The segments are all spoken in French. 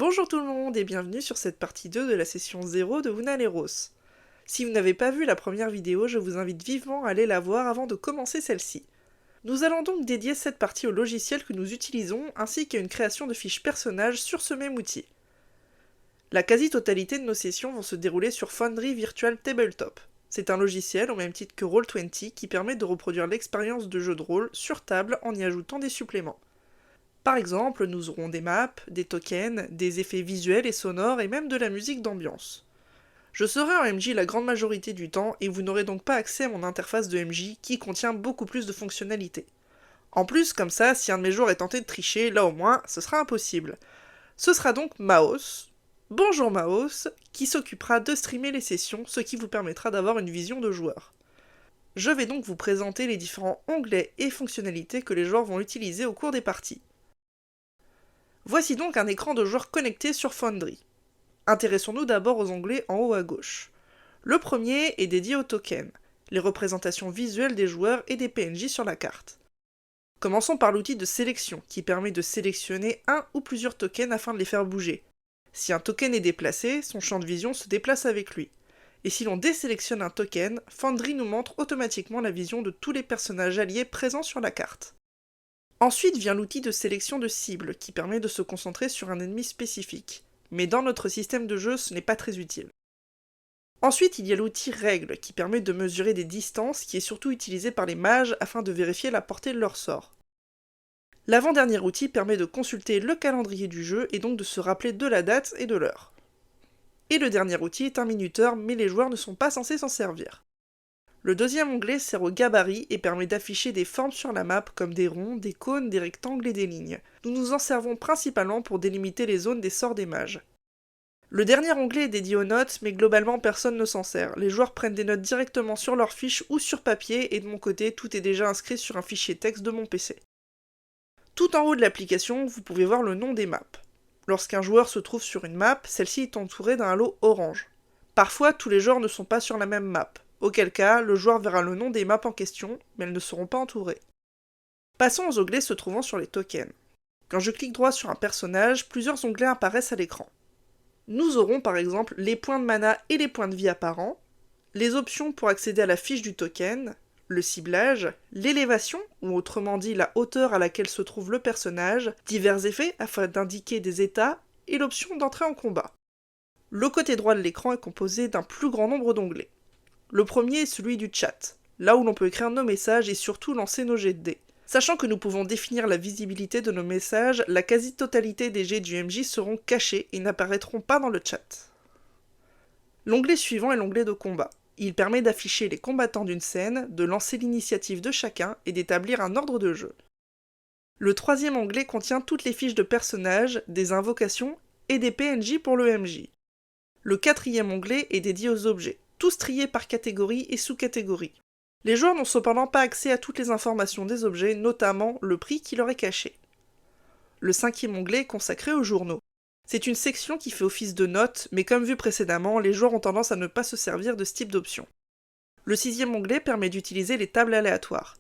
Bonjour tout le monde et bienvenue sur cette partie 2 de la session 0 de Vunaleros. Si vous n'avez pas vu la première vidéo, je vous invite vivement à aller la voir avant de commencer celle-ci. Nous allons donc dédier cette partie au logiciel que nous utilisons ainsi qu'à une création de fiches personnages sur ce même outil. La quasi-totalité de nos sessions vont se dérouler sur Foundry Virtual Tabletop. C'est un logiciel au même titre que Roll20 qui permet de reproduire l'expérience de jeu de rôle sur table en y ajoutant des suppléments. Par exemple, nous aurons des maps, des tokens, des effets visuels et sonores et même de la musique d'ambiance. Je serai en MJ la grande majorité du temps et vous n'aurez donc pas accès à mon interface de MJ qui contient beaucoup plus de fonctionnalités. En plus, comme ça, si un de mes joueurs est tenté de tricher, là au moins, ce sera impossible. Ce sera donc Maos, bonjour Maos, qui s'occupera de streamer les sessions, ce qui vous permettra d'avoir une vision de joueur. Je vais donc vous présenter les différents onglets et fonctionnalités que les joueurs vont utiliser au cours des parties. Voici donc un écran de joueur connecté sur Foundry. Intéressons-nous d'abord aux onglets en haut à gauche. Le premier est dédié aux tokens, les représentations visuelles des joueurs et des PNJ sur la carte. Commençons par l'outil de sélection, qui permet de sélectionner un ou plusieurs tokens afin de les faire bouger. Si un token est déplacé, son champ de vision se déplace avec lui. Et si l'on désélectionne un token, Foundry nous montre automatiquement la vision de tous les personnages alliés présents sur la carte. Ensuite vient l'outil de sélection de cible, qui permet de se concentrer sur un ennemi spécifique. Mais dans notre système de jeu, ce n'est pas très utile. Ensuite, il y a l'outil règle, qui permet de mesurer des distances, qui est surtout utilisé par les mages afin de vérifier la portée de leur sort. L'avant-dernier outil permet de consulter le calendrier du jeu et donc de se rappeler de la date et de l'heure. Et le dernier outil est un minuteur, mais les joueurs ne sont pas censés s'en servir. Le deuxième onglet sert au gabarit et permet d'afficher des formes sur la map comme des ronds, des cônes, des rectangles et des lignes. Nous nous en servons principalement pour délimiter les zones des sorts des mages. Le dernier onglet est dédié aux notes, mais globalement personne ne s'en sert. Les joueurs prennent des notes directement sur leur fiche ou sur papier, et de mon côté, tout est déjà inscrit sur un fichier texte de mon PC. Tout en haut de l'application, vous pouvez voir le nom des maps. Lorsqu'un joueur se trouve sur une map, celle-ci est entourée d'un halo orange. Parfois, tous les joueurs ne sont pas sur la même map. Auquel cas, le joueur verra le nom des maps en question, mais elles ne seront pas entourées. Passons aux onglets se trouvant sur les tokens. Quand je clique droit sur un personnage, plusieurs onglets apparaissent à l'écran. Nous aurons par exemple les points de mana et les points de vie apparents, les options pour accéder à la fiche du token, le ciblage, l'élévation, ou autrement dit la hauteur à laquelle se trouve le personnage, divers effets afin d'indiquer des états, et l'option d'entrer en combat. Le côté droit de l'écran est composé d'un plus grand nombre d'onglets. Le premier est celui du chat, là où l'on peut écrire nos messages et surtout lancer nos jets de dés. Sachant que nous pouvons définir la visibilité de nos messages, la quasi-totalité des jets du MJ seront cachés et n'apparaîtront pas dans le chat. L'onglet suivant est l'onglet de combat. Il permet d'afficher les combattants d'une scène, de lancer l'initiative de chacun et d'établir un ordre de jeu. Le troisième onglet contient toutes les fiches de personnages, des invocations et des PNJ pour le MJ. Le quatrième onglet est dédié aux objets, tous triés par catégorie et sous-catégorie. Les joueurs n'ont cependant pas accès à toutes les informations des objets, notamment le prix qui leur est caché. Le cinquième onglet est consacré aux journaux. C'est une section qui fait office de notes, mais comme vu précédemment, les joueurs ont tendance à ne pas se servir de ce type d'option. Le sixième onglet permet d'utiliser les tables aléatoires.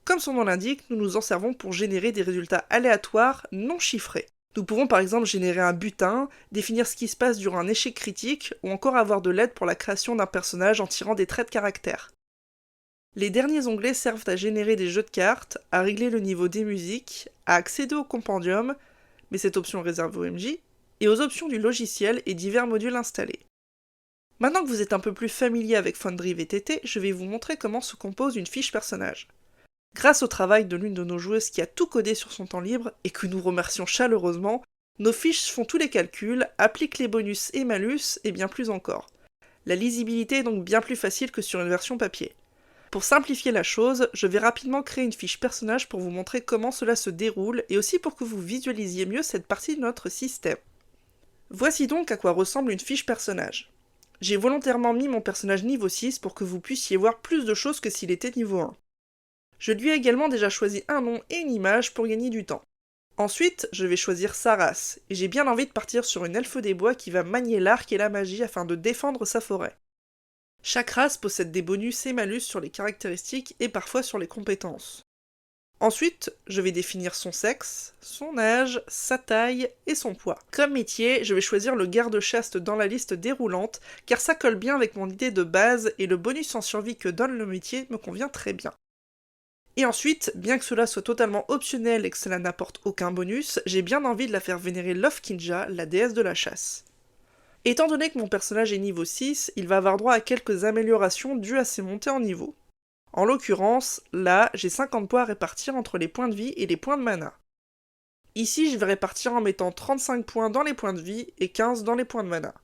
Comme son nom l'indique, nous nous en servons pour générer des résultats aléatoires non chiffrés. Nous pouvons par exemple générer un butin, définir ce qui se passe durant un échec critique, ou encore avoir de l'aide pour la création d'un personnage en tirant des traits de caractère. Les derniers onglets servent à générer des jeux de cartes, à régler le niveau des musiques, à accéder au compendium, mais cette option est réservée au MJ, et aux options du logiciel et divers modules installés. Maintenant que vous êtes un peu plus familier avec Foundry VTT, je vais vous montrer comment se compose une fiche personnage. Grâce au travail de l'une de nos joueuses qui a tout codé sur son temps libre, et que nous remercions chaleureusement, nos fiches font tous les calculs, appliquent les bonus et malus, et bien plus encore. La lisibilité est donc bien plus facile que sur une version papier. Pour simplifier la chose, je vais rapidement créer une fiche personnage pour vous montrer comment cela se déroule, et aussi pour que vous visualisiez mieux cette partie de notre système. Voici donc à quoi ressemble une fiche personnage. J'ai volontairement mis mon personnage niveau 6 pour que vous puissiez voir plus de choses que s'il était niveau 1. Je lui ai également déjà choisi un nom et une image pour gagner du temps. Ensuite, je vais choisir sa race, et j'ai bien envie de partir sur une elfe des bois qui va manier l'arc et la magie afin de défendre sa forêt. Chaque race possède des bonus et malus sur les caractéristiques et parfois sur les compétences. Ensuite, je vais définir son sexe, son âge, sa taille et son poids. Comme métier, je vais choisir le garde-chaste dans la liste déroulante, car ça colle bien avec mon idée de base et le bonus en survie que donne le métier me convient très bien. Et ensuite, bien que cela soit totalement optionnel et que cela n'apporte aucun bonus, j'ai bien envie de la faire vénérer Lofkinja, la déesse de la chasse. Étant donné que mon personnage est niveau 6, il va avoir droit à quelques améliorations dues à ses montées en niveau. En l'occurrence, là, j'ai 50 points à répartir entre les points de vie et les points de mana. Ici, je vais répartir en mettant 35 points dans les points de vie et 15 dans les points de mana.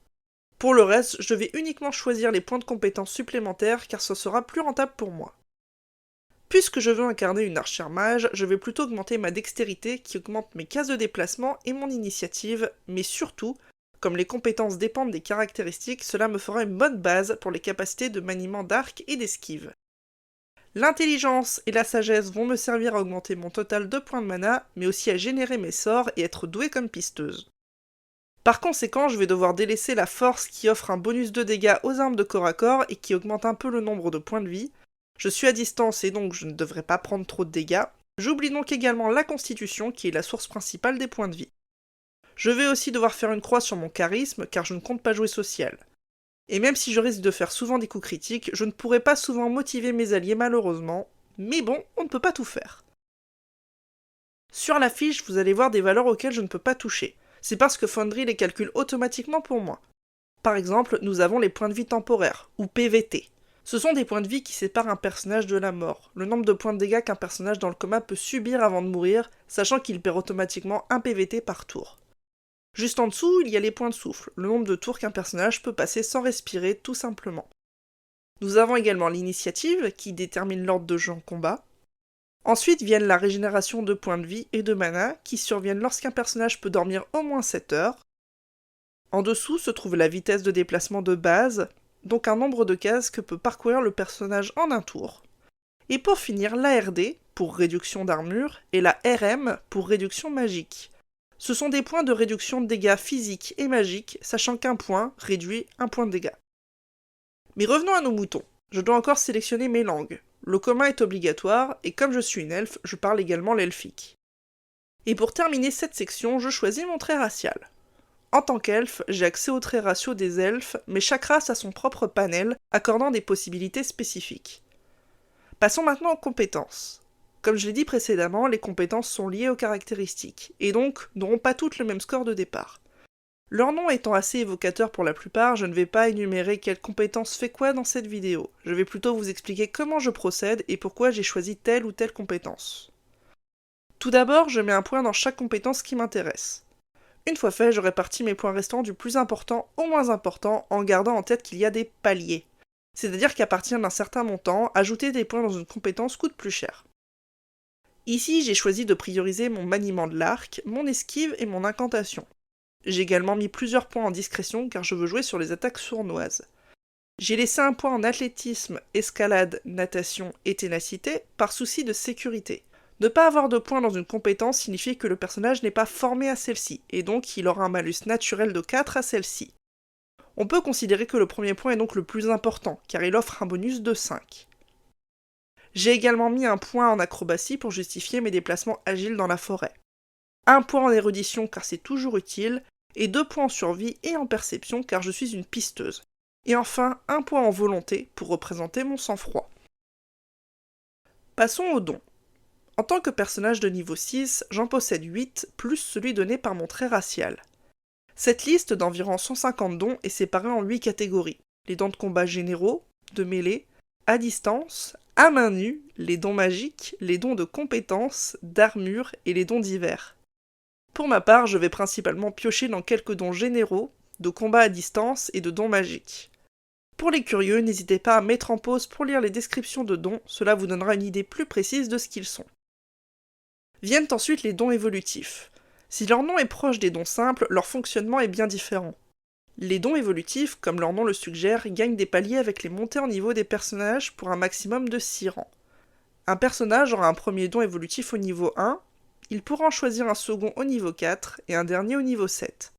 Pour le reste, je vais uniquement choisir les points de compétences supplémentaires car ce sera plus rentable pour moi. Puisque je veux incarner une archère mage, je vais plutôt augmenter ma dextérité qui augmente mes cases de déplacement et mon initiative, mais surtout, comme les compétences dépendent des caractéristiques, cela me fera une bonne base pour les capacités de maniement d'arc et d'esquive. L'intelligence et la sagesse vont me servir à augmenter mon total de points de mana, mais aussi à générer mes sorts et être douée comme pisteuse. Par conséquent, je vais devoir délaisser la force qui offre un bonus de dégâts aux armes de corps à corps et qui augmente un peu le nombre de points de vie. Je suis à distance et donc je ne devrais pas prendre trop de dégâts. J'oublie donc également la constitution qui est la source principale des points de vie. Je vais aussi devoir faire une croix sur mon charisme car je ne compte pas jouer social. Et même si je risque de faire souvent des coups critiques, je ne pourrai pas souvent motiver mes alliés malheureusement, mais bon, on ne peut pas tout faire. Sur la fiche, vous allez voir des valeurs auxquelles je ne peux pas toucher. C'est parce que Foundry les calcule automatiquement pour moi. Par exemple, nous avons les points de vie temporaires, ou PVT. Ce sont des points de vie qui séparent un personnage de la mort, le nombre de points de dégâts qu'un personnage dans le coma peut subir avant de mourir, sachant qu'il perd automatiquement un PVT par tour. Juste en dessous, il y a les points de souffle, le nombre de tours qu'un personnage peut passer sans respirer, tout simplement. Nous avons également l'initiative, qui détermine l'ordre de jeu en combat. Ensuite viennent la régénération de points de vie et de mana, qui surviennent lorsqu'un personnage peut dormir au moins 7 heures. En dessous se trouve la vitesse de déplacement de base, donc un nombre de cases que peut parcourir le personnage en un tour. Et pour finir, la RD, pour réduction d'armure, et la RM, pour réduction magique. Ce sont des points de réduction de dégâts physiques et magiques, sachant qu'un point réduit un point de dégâts. Mais revenons à nos moutons. Je dois encore sélectionner mes langues. Le commun est obligatoire, et comme je suis une elfe, je parle également l'elfique. Et pour terminer cette section, je choisis mon trait racial. En tant qu'elfe, j'ai accès aux traits raciaux des elfes, mais chaque race a son propre panel, accordant des possibilités spécifiques. Passons maintenant aux compétences. Comme je l'ai dit précédemment, les compétences sont liées aux caractéristiques, et donc n'auront pas toutes le même score de départ. Leur nom étant assez évocateur pour la plupart, je ne vais pas énumérer quelle compétence fait quoi dans cette vidéo. Je vais plutôt vous expliquer comment je procède et pourquoi j'ai choisi telle ou telle compétence. Tout d'abord, je mets un point dans chaque compétence qui m'intéresse. Une fois fait, je répartis mes points restants du plus important au moins important en gardant en tête qu'il y a des paliers. C'est-à-dire qu'à partir d'un certain montant, ajouter des points dans une compétence coûte plus cher. Ici, j'ai choisi de prioriser mon maniement de l'arc, mon esquive et mon incantation. J'ai également mis plusieurs points en discrétion car je veux jouer sur les attaques sournoises. J'ai laissé un point en athlétisme, escalade, natation et ténacité par souci de sécurité. Ne pas avoir de points dans une compétence signifie que le personnage n'est pas formé à celle-ci, et donc il aura un malus naturel de 4 à celle-ci. On peut considérer que le premier point est donc le plus important, car il offre un bonus de 5. J'ai également mis un point en acrobatie pour justifier mes déplacements agiles dans la forêt. Un point en érudition car c'est toujours utile, et 2 points en survie et en perception car je suis une pisteuse. Et enfin, un point en volonté pour représenter mon sang-froid. Passons aux dons. En tant que personnage de niveau 6, j'en possède 8, plus celui donné par mon trait racial. Cette liste d'environ 150 dons est séparée en 8 catégories. Les dons de combat généraux, de mêlée, à distance, à main nue, les dons magiques, les dons de compétences, d'armure et les dons divers. Pour ma part, je vais principalement piocher dans quelques dons généraux, de combat à distance et de dons magiques. Pour les curieux, n'hésitez pas à mettre en pause pour lire les descriptions de dons, cela vous donnera une idée plus précise de ce qu'ils sont. Viennent ensuite les dons évolutifs. Si leur nom est proche des dons simples, leur fonctionnement est bien différent. Les dons évolutifs, comme leur nom le suggère, gagnent des paliers avec les montées en niveau des personnages pour un maximum de 6 rangs. Un personnage aura un premier don évolutif au niveau 1, il pourra en choisir un second au niveau 4 et un dernier au niveau 7.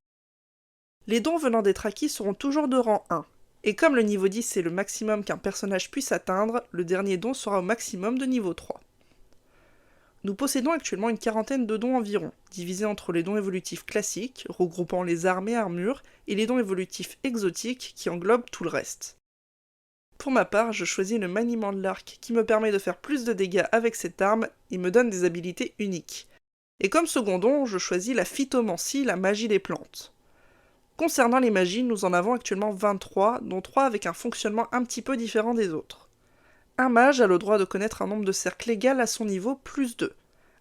Les dons venant d'être acquis seront toujours de rang 1, et comme le niveau 10 est le maximum qu'un personnage puisse atteindre, le dernier don sera au maximum de niveau 3. Nous possédons actuellement une quarantaine de dons environ, divisés entre les dons évolutifs classiques, regroupant les armes et armures, et les dons évolutifs exotiques, qui englobent tout le reste. Pour ma part, je choisis le maniement de l'arc, qui me permet de faire plus de dégâts avec cette arme, et me donne des habilités uniques. Et comme second don, je choisis la phytomancie, la magie des plantes. Concernant les magies, nous en avons actuellement 23, dont 3 avec un fonctionnement un petit peu différent des autres. Un mage a le droit de connaître un nombre de cercles égal à son niveau plus 2.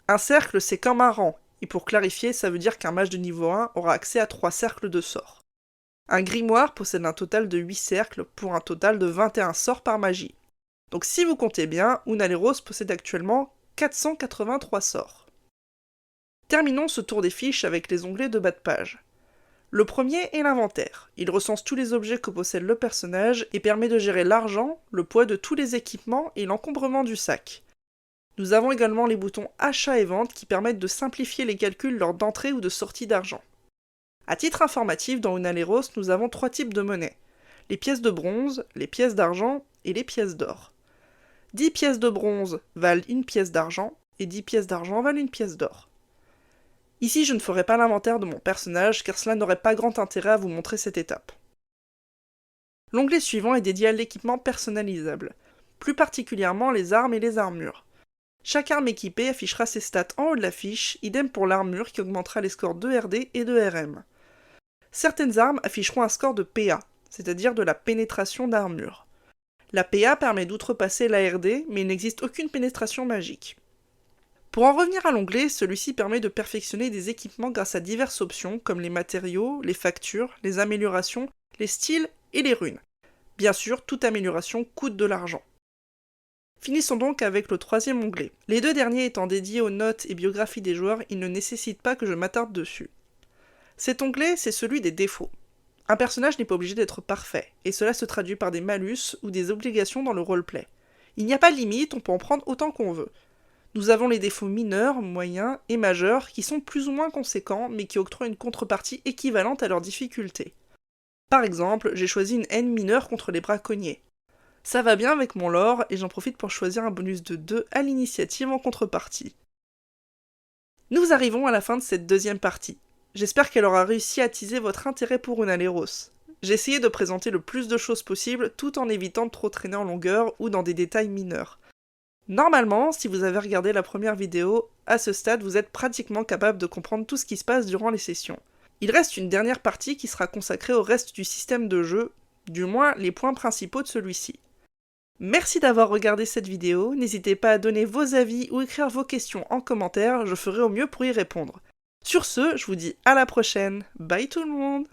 Un cercle, c'est comme un rang, et pour clarifier, ça veut dire qu'un mage de niveau 1 aura accès à 3 cercles de sorts. Un grimoire possède un total de 8 cercles, pour un total de 21 sorts par magie. Donc si vous comptez bien, Unaleiros possède actuellement 483 sorts. Terminons ce tour des fiches avec les onglets de bas de page. Le premier est l'inventaire. Il recense tous les objets que possède le personnage et permet de gérer l'argent, le poids de tous les équipements et l'encombrement du sac. Nous avons également les boutons achat et vente qui permettent de simplifier les calculs lors d'entrée ou de sortie d'argent. À titre informatif, dans Unaleiros, nous avons 3 types de monnaie. Les pièces de bronze, les pièces d'argent et les pièces d'or. 10 pièces de bronze valent une pièce d'argent et 10 pièces d'argent valent une pièce d'or. Ici, je ne ferai pas l'inventaire de mon personnage, car cela n'aurait pas grand intérêt à vous montrer cette étape. L'onglet suivant est dédié à l'équipement personnalisable, plus particulièrement les armes et les armures. Chaque arme équipée affichera ses stats en haut de la fiche, idem pour l'armure qui augmentera les scores de RD et de RM. Certaines armes afficheront un score de PA, c'est-à-dire de la pénétration d'armure. La PA permet d'outrepasser la RD, mais il n'existe aucune pénétration magique. Pour en revenir à l'onglet, celui-ci permet de perfectionner des équipements grâce à diverses options comme les matériaux, les factures, les améliorations, les styles et les runes. Bien sûr, toute amélioration coûte de l'argent. Finissons donc avec le troisième onglet. Les deux derniers étant dédiés aux notes et biographies des joueurs, ils ne nécessitent pas que je m'attarde dessus. Cet onglet, c'est celui des défauts. Un personnage n'est pas obligé d'être parfait, et cela se traduit par des malus ou des obligations dans le roleplay. Il n'y a pas de limite, on peut en prendre autant qu'on veut. Nous avons les défauts mineurs, moyens et majeurs qui sont plus ou moins conséquents mais qui octroient une contrepartie équivalente à leur difficulté. Par exemple, j'ai choisi une haine mineure contre les braconniers. Ça va bien avec mon lore et j'en profite pour choisir un bonus de 2 à l'initiative en contrepartie. Nous arrivons à la fin de cette deuxième partie. J'espère qu'elle aura réussi à attiser votre intérêt pour Unaleiros. J'ai essayé de présenter le plus de choses possible tout en évitant de trop traîner en longueur ou dans des détails mineurs. Normalement, si vous avez regardé la première vidéo, à ce stade vous êtes pratiquement capable de comprendre tout ce qui se passe durant les sessions. Il reste une dernière partie qui sera consacrée au reste du système de jeu, du moins les points principaux de celui-ci. Merci d'avoir regardé cette vidéo, n'hésitez pas à donner vos avis ou écrire vos questions en commentaire, je ferai au mieux pour y répondre. Sur ce, je vous dis à la prochaine, bye tout le monde!